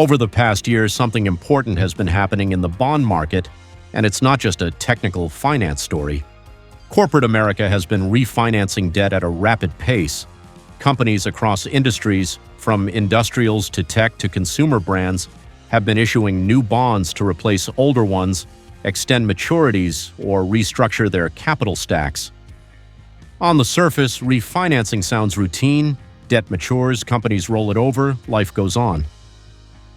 Over the past year, something important has been happening in the bond market, and it's not just a technical finance story. Corporate America has been refinancing debt at a rapid pace. Companies across industries, from industrials to tech to consumer brands, have been issuing new bonds to replace older ones, extend maturities, or restructure their capital stacks. On the surface, refinancing sounds routine. Debt matures, companies roll it over, life goes on.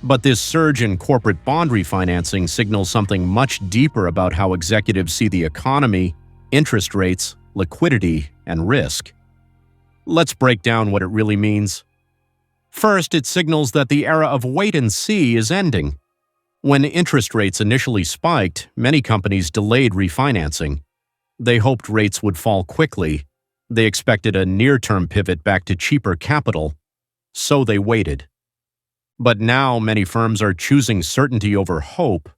But this surge in corporate bond refinancing signals something much deeper about how executives see the economy, interest rates, liquidity, and risk. Let's break down what it really means. First, it signals that the era of wait and see is ending. When interest rates initially spiked, many companies delayed refinancing. They hoped rates would fall quickly. They expected a near-term pivot back to cheaper capital, so they waited. But now many firms are choosing certainty over hope.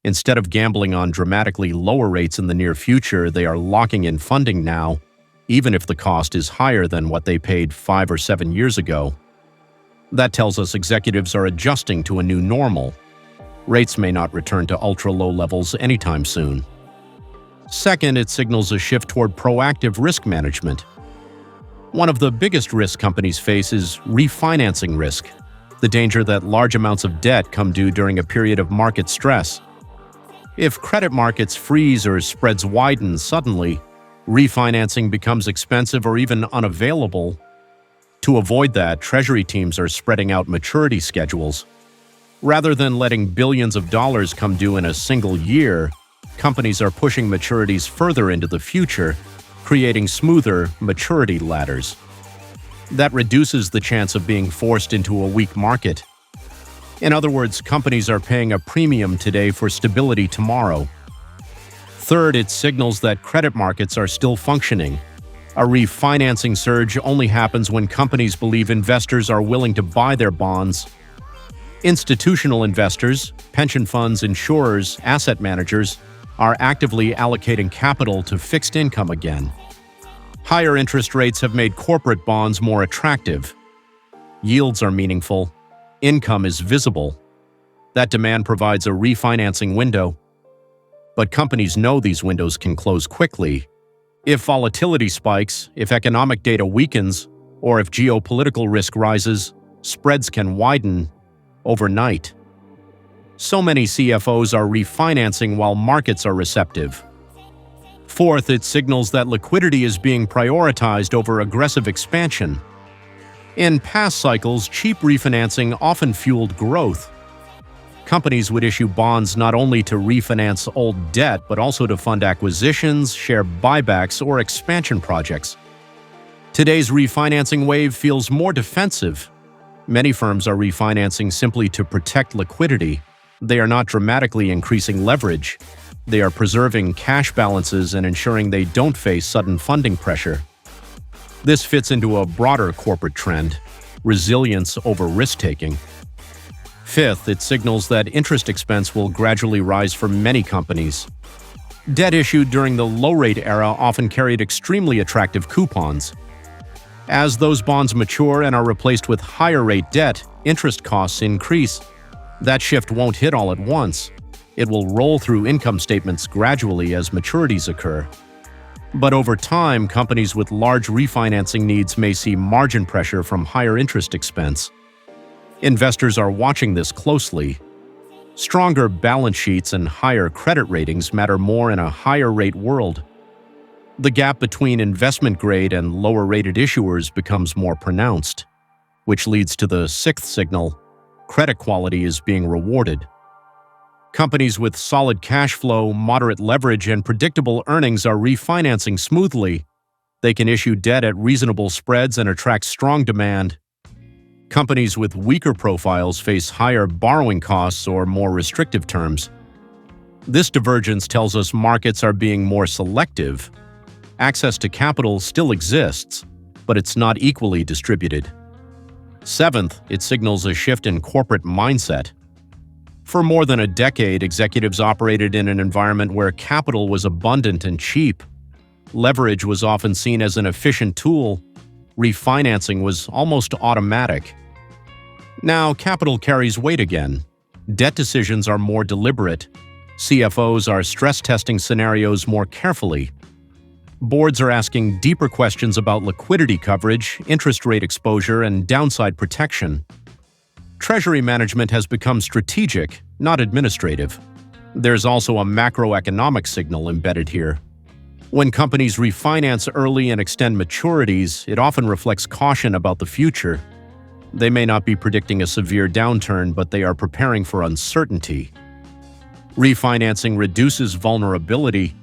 Instead of gambling on dramatically lower rates in the near future, they are locking in funding now, even if the cost is higher than what they paid 5 or 7 years ago. That tells us executives are adjusting to a new normal. Rates may not return to ultra-low levels anytime soon. Second, it signals a shift toward proactive risk management. One of the biggest risks companies face is refinancing risk, the danger that large amounts of debt come due during a period of market stress. If credit markets freeze or spreads widen suddenly, refinancing becomes expensive or even unavailable. To avoid that, Treasury teams are spreading out maturity schedules. Rather than letting billions of dollars come due in a single year, companies are pushing maturities further into the future, creating smoother maturity ladders. That reduces the chance of being forced into a weak market. In other words, companies are paying a premium today for stability tomorrow. Third, it signals that credit markets are still functioning. A refinancing surge only happens when companies believe investors are willing to buy their bonds. Institutional investors, pension funds, insurers, asset managers are actively allocating capital to fixed income again. Higher interest rates have made corporate bonds more attractive. Yields are meaningful. Income is visible. That demand provides a refinancing window. But companies know these windows can close quickly. If volatility spikes, if economic data weakens, or if geopolitical risk rises, spreads can widen overnight. So many CFOs are refinancing while markets are receptive. Fourth, it signals that liquidity is being prioritized over aggressive expansion. In past cycles, cheap refinancing often fueled growth. Companies would issue bonds not only to refinance old debt, but also to fund acquisitions, share buybacks, or expansion projects. Today's refinancing wave feels more defensive. Many firms are refinancing simply to protect liquidity. They are not dramatically increasing leverage. They are preserving cash balances and ensuring they don't face sudden funding pressure. This fits into a broader corporate trend: resilience over risk-taking. Fifth, it signals that interest expense will gradually rise for many companies. Debt issued during the low-rate era often carried extremely attractive coupons. As those bonds mature and are replaced with higher-rate debt, interest costs increase. That shift won't hit all at once. It will roll through income statements gradually as maturities occur. But over time, companies with large refinancing needs may see margin pressure from higher interest expense. Investors are watching this closely. Stronger balance sheets and higher credit ratings matter more in a higher-rate world. The gap between investment-grade and lower-rated issuers becomes more pronounced, which leads to the sixth signal: credit quality is being rewarded. Companies with solid cash flow, moderate leverage, and predictable earnings are refinancing smoothly. They can issue debt at reasonable spreads and attract strong demand. Companies with weaker profiles face higher borrowing costs or more restrictive terms. This divergence tells us markets are being more selective. Access to capital still exists, but it's not equally distributed. Seventh, it signals a shift in corporate mindset. For more than a decade, executives operated in an environment where capital was abundant and cheap. Leverage was often seen as an efficient tool. Refinancing was almost automatic. Now, capital carries weight again. Debt decisions are more deliberate. CFOs are stress testing scenarios more carefully. Boards are asking deeper questions about liquidity coverage, interest rate exposure, and downside protection. Treasury management has become strategic, not administrative. There's also a macroeconomic signal embedded here. When companies refinance early and extend maturities, it often reflects caution about the future. They may not be predicting a severe downturn, but they are preparing for uncertainty. Refinancing reduces vulnerability.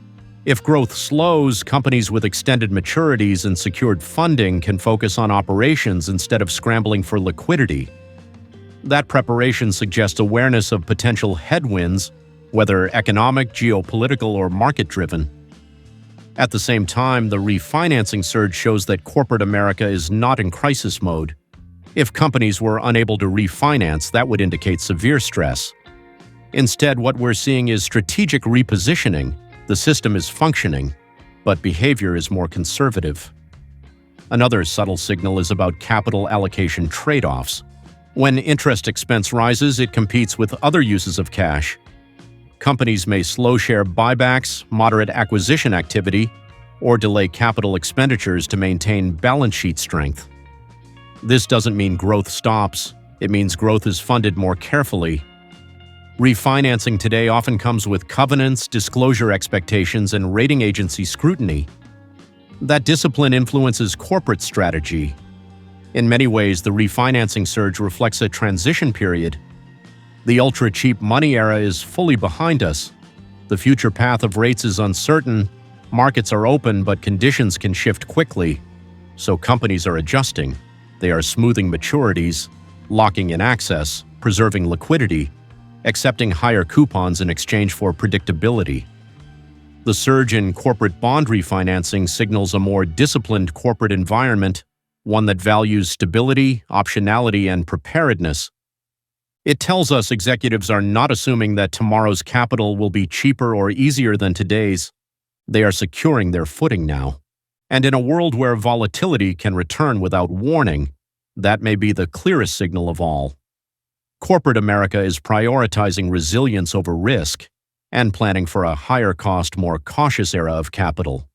If growth slows, companies with extended maturities and secured funding can focus on operations instead of scrambling for liquidity. That preparation suggests awareness of potential headwinds, whether economic, geopolitical, or market-driven. At the same time, the refinancing surge shows that corporate America is not in crisis mode. If companies were unable to refinance, that would indicate severe stress. Instead, what we're seeing is strategic repositioning. The system is functioning, but behavior is more conservative. Another subtle signal is about capital allocation trade-offs. When interest expense rises, it competes with other uses of cash. Companies may slow share buybacks, moderate acquisition activity, or delay capital expenditures to maintain balance sheet strength. This doesn't mean growth stops. It means growth is funded more carefully. Refinancing today often comes with covenants, disclosure expectations, and rating agency scrutiny. That discipline influences corporate strategy. In many ways, the refinancing surge reflects a transition period. The ultra-cheap money era is fully behind us. The future path of rates is uncertain. Markets are open, but conditions can shift quickly. So companies are adjusting. They are smoothing maturities, locking in access, preserving liquidity, accepting higher coupons in exchange for predictability. The surge in corporate bond refinancing signals a more disciplined corporate environment, one that values stability, optionality, and preparedness. It tells us executives are not assuming that tomorrow's capital will be cheaper or easier than today's. They are securing their footing now. And in a world where volatility can return without warning, that may be the clearest signal of all. Corporate America is prioritizing resilience over risk and planning for a higher-cost, more cautious era of capital.